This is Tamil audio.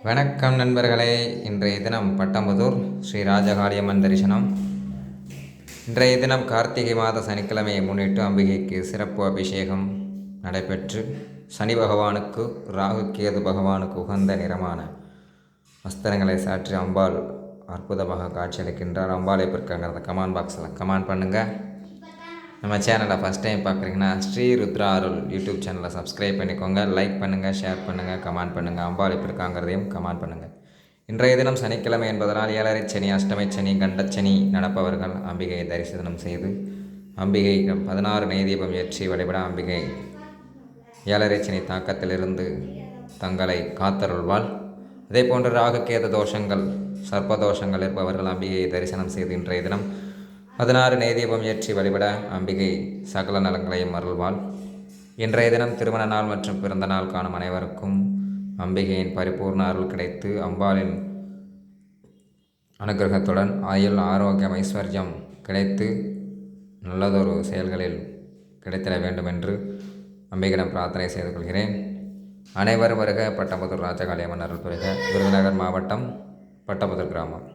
வணக்கம் நண்பர்களே. இன்றைய தினம் பட்டம்புதூர் ஸ்ரீ ராஜகாளியம்மன் தரிசனம். இன்றைய தினம் கார்த்திகை மாத சனிக்கிழமையை முன்னிட்டு அம்பிகைக்கு சிறப்பு அபிஷேகம் நடைபெற்று சனி பகவானுக்கு ராகு கேது பகவானுக்கு உகந்த நிறமான வஸ்திரங்களை சாற்றி அம்பாள் அற்புதமாக காட்சியளிக்கின்றார். அம்பாளை பிற்காங்கிறத கமெண்ட் பாக்ஸில் கமெண்ட் பண்ணுங்கள். நம்ம சேனலை ஃபஸ்ட் டைம் பார்க்குறீங்கன்னா ஸ்ரீ ருத்ரா அருள் யூடியூப் சேனலை சப்ஸ்கிரைப் பண்ணிக்கோங்க. லைக் பண்ணுங்கள், ஷேர் பண்ணுங்கள், கமெண்ட் பண்ணுங்கள். அம்பாள் எப்படி இருக்காங்கிறதையும் கமெண்ட் பண்ணுங்கள். இன்றைய தினம் சனிக்கிழமை என்பதனால் 7:30 சனி, அஷ்டமி சனி, கண்டச்சனி நடப்பவர்கள் அம்பிகையை தரிசனம் செய்து அம்பிகை 16 நெய் தீபம் ஏற்றி வழிபட அம்பிகை 7:30 சனி தாக்கத்திலிருந்து தங்களை காத்தருள்வாள். அதே போன்று ராகு கேது தோஷங்கள், சர்ப்பதோஷங்கள் இருப்பவர்கள் அம்பிகையை தரிசனம் செய்து இன்றைய தினம் 16 நெய் தீபம் ஏற்றி வழிபட அம்பிகை சகல நலங்களையும் அருள்வாள். இன்றைய தினம் திருமண நாள் மற்றும் பிறந்த நாள் காணும் அனைவருக்கும் அம்பிகையின் பரிபூர்ண அருள் கிடைத்து அம்பாளின் அனுகிரகத்துடன் ஆயுள், ஆரோக்கியம், ஐஸ்வர்யம் கிடைத்து நல்லதொரு செயல்களில் கிடைத்திட வேண்டும் என்று அம்பிகையிடம் பிரார்த்தனை செய்து கொள்கிறேன். அனைவரும் வருக. பட்டம்புதூர் ராஜகாளியம்மன் அருள் பெறுக. விருதுநகர் மாவட்டம், பட்டம்புதூர் கிராமம்.